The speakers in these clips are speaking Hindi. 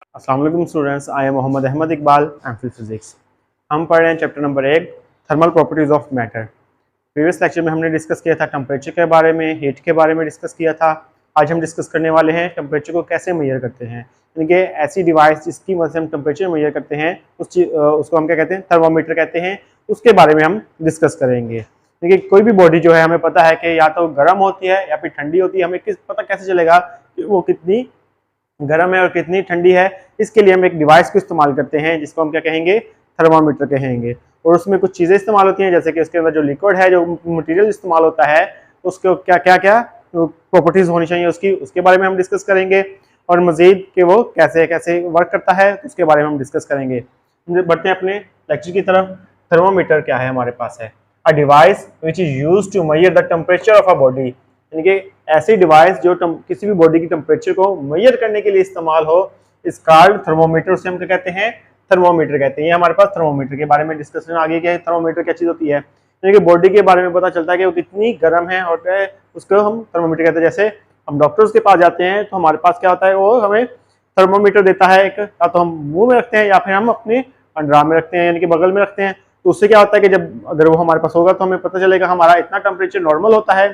अस्सलाम वालेकुम students, I am Mohammad Ahmad Iqbal, MPhil physics. हम पढ़ रहे हैं chapter number 1, thermal properties of matter. Previous lecture में हमने डिस्कस किया था टेम्परेचर के बारे में, हीट के बारे में डिस्कस किया था। आज हम डिस्कस करने वाले हैं टेम्परेचर को कैसे मेजर करते हैं, यानी कि ऐसी डिवाइस जिसकी मदद से हम टेम्परेचर मेजर करते हैं उसको हम क्या कहते हैं, थर्मोमीटर कहते हैं। उसके बारे में हम डिस्कस करेंगे। देखिए, कोई भी बॉडी जो है हमें पता है कि या तो गर्म होती है या फिर ठंडी होती है। हमें पता कैसे चलेगा कि वो कितनी गर्म है और कितनी ठंडी है? इसके लिए हम एक डिवाइस को इस्तेमाल करते हैं जिसको हम क्या कहेंगे, थर्मामीटर कहेंगे। और उसमें कुछ चीज़ें इस्तेमाल होती हैं, जैसे कि उसके अंदर जो लिक्विड है, जो मटेरियल इस्तेमाल होता है, उसको क्या क्या क्या प्रॉपर्टीज़ होनी चाहिए उसके बारे में हम डिस्कस करेंगे। और मज़ीद कि वो कैसे कैसे वर्क करता है उसके बारे में हम डिस्कस करेंगे। बढ़ते हैं अपने लेक्चर की तरफ। थर्मोमीटर क्या है हमारे पास है? A device which is used to measure the temperature of a body, यानी कि ऐसी डिवाइस जो किसी भी बॉडी की टेम्परेचर को मेजर करने के लिए इस्तेमाल हो, इस कार्ड थर्मोमीटर से हम क्या कहते हैं, थर्मोमीटर कहते हैं। ये हमारे पास थर्मोमीटर के बारे में डिस्कशन आगे क्या है, थर्मोमीटर क्या चीज़ होती है, यानी कि बॉडी के बारे में पता चलता है कि वो कितनी गर्म है और उसको हम थर्मोमीटर कहते हैं। जैसे हम डॉक्टर्स के पास जाते हैं तो हमारे पास क्या होता है, वो हमें थर्मोमीटर देता है एक, या तो हम मुंह में रखते हैं या फिर हम अपने अंडराम में रखते हैं, यानी कि बगल में रखते हैं। तो उससे क्या होता है कि जब अगर वो हमारे पास होगा तो हमें पता चलेगा हमारा इतना टेम्परेचर नॉर्मल होता है।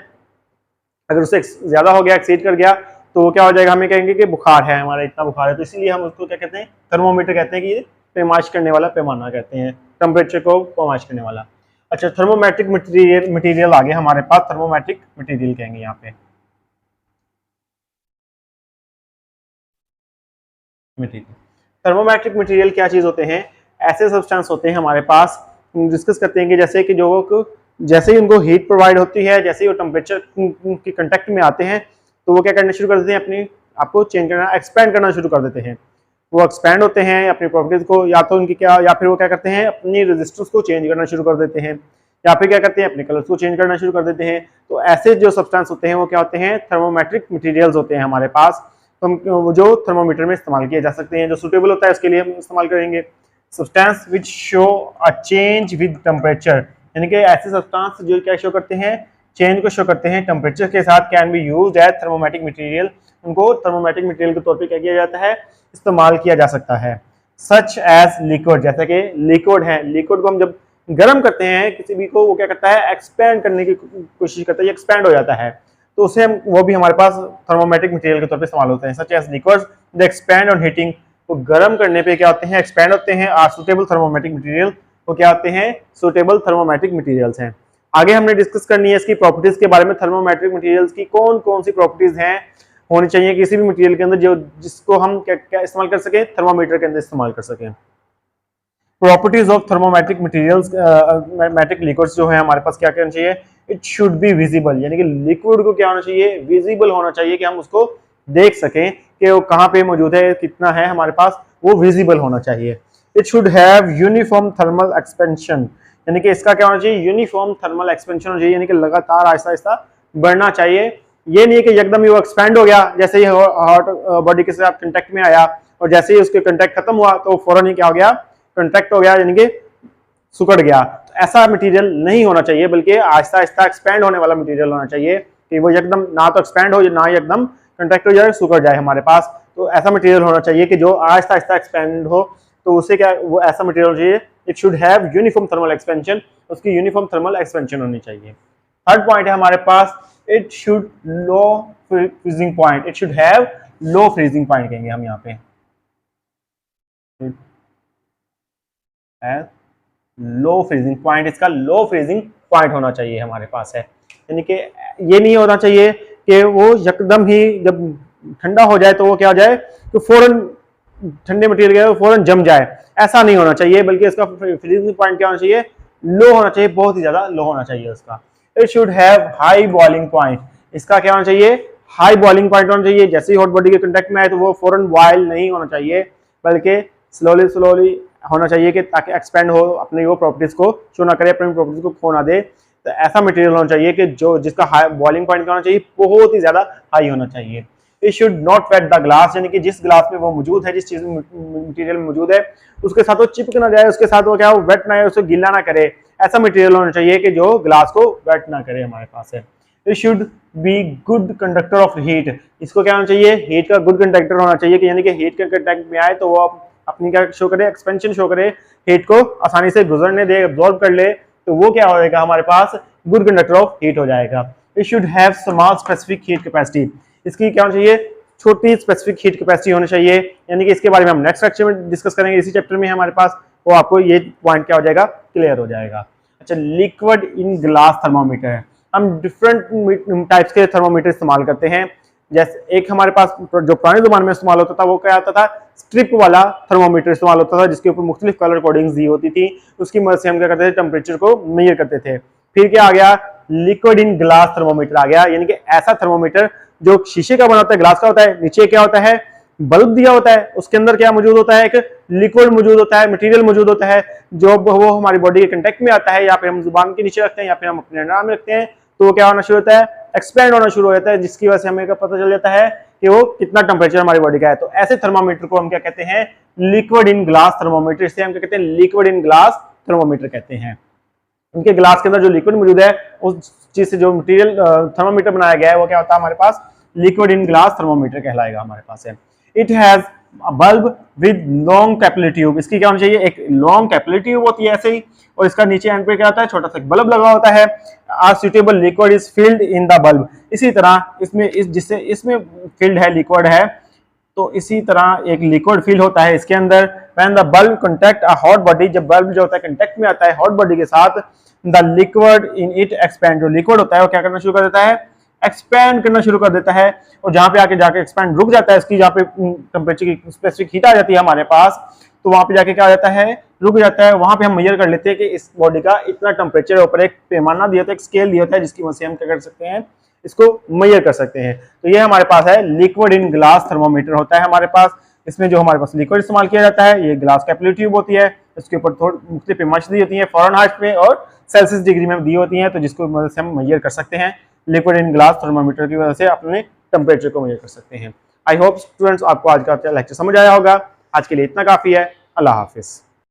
अगर उससे ज्यादा हो गया, एक्सीड कर गया, तो वो क्या हो जाएगा, हमें कहेंगे कि बुखार है, हमारा इतना बुखार है। तो इसीलिए हम उसको क्या कहते हैं, थर्मोमीटर कहते हैं कि ये पैमाइश करने वाला पैमाना कहते हैं, टेम्परेचर को पैमाइश करने वाला। अच्छा, थर्मोमेट्रिक मटेरियल आ गया हमारे पास, थर्मोमेट्रिक मटेरियल कहेंगे यहाँ पे मटेरियल। थर्मोमेट्रिक मटेरियल क्या चीज होते हैं? ऐसे सब्सटेंस होते हैं हमारे पास, डिस्कस करते हैं कि जैसे कि जैसे ही उनको हीट प्रोवाइड होती है, जैसे ही वो टेम्परेचर के कंटेक्ट में आते हैं, तो वो क्या करना शुरू कर देते हैं, अपनी आपको चेंज करना, एक्सपैंड करना शुरू कर देते हैं। वो एक्सपैंड होते हैं अपनी प्रॉपर्टीज को, या तो उनकी क्या, या फिर वो क्या करते हैं, अपनी रेजिस्टेंस को चेंज करना शुरू कर देते हैं, या फिर क्या करते हैं, अपने कलर्स को चेंज करना शुरू कर देते हैं। तो ऐसे जो सब्सटेंस होते हैं वो क्या होते हैं, थर्मोमेट्रिक मटेरियल्स होते हैं हमारे पास। तो वो जो थर्मोमीटर में इस्तेमाल किए जा सकते हैं, जो सुटेबल होता है उसके लिए हम इस्तेमाल करेंगे। Substance which show a change with temperature, यानी कि ऐसे सब्सटेंस जो क्या शो करते हैं, चेंज को शो करते हैं टेम्परेचर के साथ, can be used as thermometric material. उनको थर्मोमेट्रिक मटेरियल के तौर पे क्या किया जाता है, इस्तेमाल किया जा सकता है। सच एज लिक्विड, जैसे कि लिक्विड है, लिक्विड को हम जब गर्म करते हैं किसी भी को, वो क्या करता है, एक्सपैंड करने की कोशिश करता है, एक्सपैंड हो जाता है। तो उसे हम, वो भी हमारे पास थर्मोमेट्रिक मटेरियल के तौर पे इस्तेमाल होते हैं। Such as liquids the expand on heating, वो गर्म करने पे क्या होते हैं, एक्सपैंड होते हैं। आर सुटेबल थर्मोमेट्रिक मटेरियल, वो क्या होते हैं, सुटेबल थर्मोमेट्रिक मटेरियल्स हैं। आगे हमने डिस्कस करनी है इसकी प्रॉपर्टीज के बारे में। थर्मोमेट्रिक मटेरियल्स की कौन कौन सी प्रॉपर्टीज हैं, होनी चाहिए किसी भी मटेरियल के अंदर, जो जिसको हम क्या क्या इस्तेमाल कर सके, थर्मोमीटर के अंदर इस्तेमाल कर सकें। Properties of thermometric materials, metric liquids जो है हमारे पास, क्या करना चाहिए, इट शुड बी विजिबल, यानी कि लिक्विड को क्या होना चाहिए, विजिबल होना चाहिए, कि हम उसको देख सकें कि वो कहाँ पे मौजूद है, कितना है हमारे पास, वो विजिबल होना चाहिए। It should have uniform thermal expansion, यानी कि इसका क्या होना चाहिए, यूनिफॉर्म थर्मल एक्सपेंशन होना चाहिए, यानी कि लगातार आहिस्ता आहिस्ता बढ़ना चाहिए। ये नहीं है कि एकदम ही वो एक्सपेंड हो गया, जैसे ही हॉट बॉडी के साथ कंटेक्ट में आया और जैसे ही उसके कंटेक्ट खत्म हुआ तो फौरन ही क्या हो गया, कंट्रैक्ट हो गया, यानी कि सुकड़ गया। तो ऐसा मटेरियल नहीं होना चाहिए, बल्कि आहिस्ता आहिस्ता एक्सपैंड होने वाला मटेरियल होना चाहिए, कि वो एकदम ना तो एक्सपैंड हो, ना ही एकदम कंट्रैक्ट हो जाए, सुकड़ जाए हमारे पास। तो ऐसा मटेरियल होना चाहिए कि जो आहिस्ता आहिस्ता एक्सपैंड हो, तो उससे क्या, वो ऐसा मटेरियल होना चाहिए, it should have uniform thermal expansion, उसकी यूनिफॉर्म थर्मल एक्सपेंशन होनी चाहिए। थर्ड पॉइंट है हमारे पास, it should low freezing point, it should have low freezing point कहेंगे हम यहाँ पे, लो फ्रीजिंग पॉइंट, इसका लो फ्रीजिंग पॉइंट होना चाहिए हमारे पास है। यानी कि ये नहीं होना चाहिए कि वो एकदम ही जब ठंडा हो जाए तो वो क्या हो जाए, तो फौरन ठंडे मटेरियल फौरन जम जाए, ऐसा नहीं होना चाहिए, बल्कि इसका फ्रीजिंग पॉइंट क्या होना चाहिए, लो होना चाहिए, बहुत ही ज्यादा लो होना चाहिए उसका। It should have high boiling point, इसका क्या होना चाहिए, हाई बॉइलिंग पॉइंट होना चाहिए। जैसे ही हॉट बॉडी के कांटेक्ट में आए तो वो फौरन बॉयल नहीं होना चाहिए, बल्कि स्लोली स्लोली होना चाहिए, कि ताकि एक्सपेंड हो, अपनी वो प्रॉपर्टीज को शो ना करे, अपनी प्रॉपर्टीज को खो ना दे। तो ऐसा मटेरियल होना चाहिए कि जो जिसका हाई बॉइलिंग पॉइंट होना चाहिए, बहुत ही ज्यादा हाई होना चाहिए। It should not wet the glass, यानी कि जिस ग्लास में वो मौजूद है, जिस चीज मटेरियल में मौजूद है, उसके साथ वो चिपक ना जाए, उसके साथ वो क्या, वेट ना है, उसको गीला ना करे। ऐसा मटेरियल होना चाहिए कि जो ग्लास को वेट ना करे हमारे पास है। It should be good conductor of heat. इसको क्या होना चाहिए, हीट का गुड कंडक्टर होना चाहिए, कि यानी कि हीट के कंटेक्ट में आए तो वो अपनी क्या शो करे, एक्सपेंशन शो करे, हीट को आसानी से गुजरने दे, एब्जॉर्ब कर ले, तो वो क्या होएगा हमारे पास गुड कंडक्टर ऑफ हीट हो जाएगा। It should have small specific heat capacity. इसकी क्या होना चाहिए, छोटी स्पेसिफिक हीट कैपेसिटी होनी चाहिए, यानी कि इसके बारे में हम नेक्स्ट लेक्चर में डिस्कस करेंगे, इसी चैप्टर में हमारे पास, वो आपको ये पॉइंट क्या हो जाएगा, क्लियर हो जाएगा। अच्छा, लिक्विड इन ग्लास थर्मोमीटर है। हम डिफरेंट टाइप्स के थर्मोमीटर इस्तेमाल करते हैं। जैसे एक हमारे पास जो पुराने जमाने में इस्तेमाल होता था वो क्या आता था, स्ट्रिप वाला थर्मोमीटर इस्तेमाल होता था, जिसके ऊपर मुख्तलिफ कलर कोडिंग्स दी होती थी। उसकी मदद से हम क्या करते थे, टेम्परेचर को मेजर करते थे। फिर क्या आ गया, लिक्विड इन ग्लास थर्मोमीटर आ गया, यानी कि ऐसा थर्मोमीटर जो शीशे का बना होता है, ग्लास का होता है, नीचे क्या होता है, बल्ब दिया होता है, उसके अंदर क्या मौजूद होता है, एक लिक्विड मौजूद होता है, मटेरियल मौजूद होता है, जो वो हमारी बॉडी के कांटेक्ट में आता है, या फिर हम जुबान के नीचे रखते हैं, या फिर हम अपने नाम में रखते हैं, तो वो क्या होना शुरू होता है, एक्सपेंड होना शुरू हो जाता है, जिसकी वजह से हमें पता चल जाता है कि वो कितना टेम्परेचर हमारी बॉडी का है। तो ऐसे थर्मोमीटर को हम क्या कहते हैं, लिक्विड इन ग्लास थर्मोमीटर। इसे हम क्या कहते हैं, लिक्विड इन ग्लास थर्मोमीटर कहते हैं। उनके ग्लास के अंदर जो लिक्विड मौजूद है, उस चीज से जो मटेरियल थर्मोमीटर बनाया गया है, वो क्या होता है हमारे पास, लिक्विड इन ग्लास थर्मोमीटर कहलाएगा हमारे पास है। It has bulb with long capillary tube. इसकी क्या होनी चाहिए, एक लॉन्ग कैपिलरी ट्यूब होती है ऐसे ही, और इसका नीचे एंड पे क्या होता है, छोटा सा बल्ब लगा होता है। A suitable liquid is filled in the bulb. इसी तरह इसमें जिससे इसमें फिल्ड है, लिक्विड है, तो इसी तरह एक लिक्विड फिल होता है इसके अंदर। When the bulb contact a hot body, जब बल्ब जो होता है कांटेक्ट में आता है हॉट बॉडी के साथ, the liquid in it expand. जो लिक्विड होता है वो क्या करना शुरू कर देता है, एक्सपैंड करना शुरू कर देता है, और जहां पे आके जाके एक्सपैंड रुक जाता है, इसकी जहां पे टेम्परेचर की स्पेसिफिक हीट आ जाती है हमारे पास, तो वहां पे जाके क्या हो जाता है, रुक जाता है। वहां पे हम मेजर कर लेते हैं कि इस बॉडी का इतना टेम्परेचर, ऊपर एक पैमाना दिया था, एक स्केल दिया था, जिसकी वजह से हम क्या कर सकते हैं, इसको मेजर कर सकते हैं। तो ये हमारे पास है लिक्विड इन ग्लास थर्मोमीटर होता है हमारे पास। इसमें जो हमारे पास लिक्विड इस्तेमाल किया जाता है, ये ग्लास कैपिलरी ट्यूब होती है, इसके ऊपर थोड़ी मुख्तलिफ पैमाइश दी होती है, फ़ारेनहाइट में और सेल्सियस डिग्री में दी होती है, तो जिसको मदद से हम मेजर कर सकते हैं। लिक्विड इन ग्लास थर्मोमीटर की वजह से अपने टेम्परेचर को मेजर कर सकते हैं। आई होप स्टूडेंट्स आपको आज का लेक्चर समझ आया होगा। आज के लिए इतना काफी है। अल्लाह हाफिज।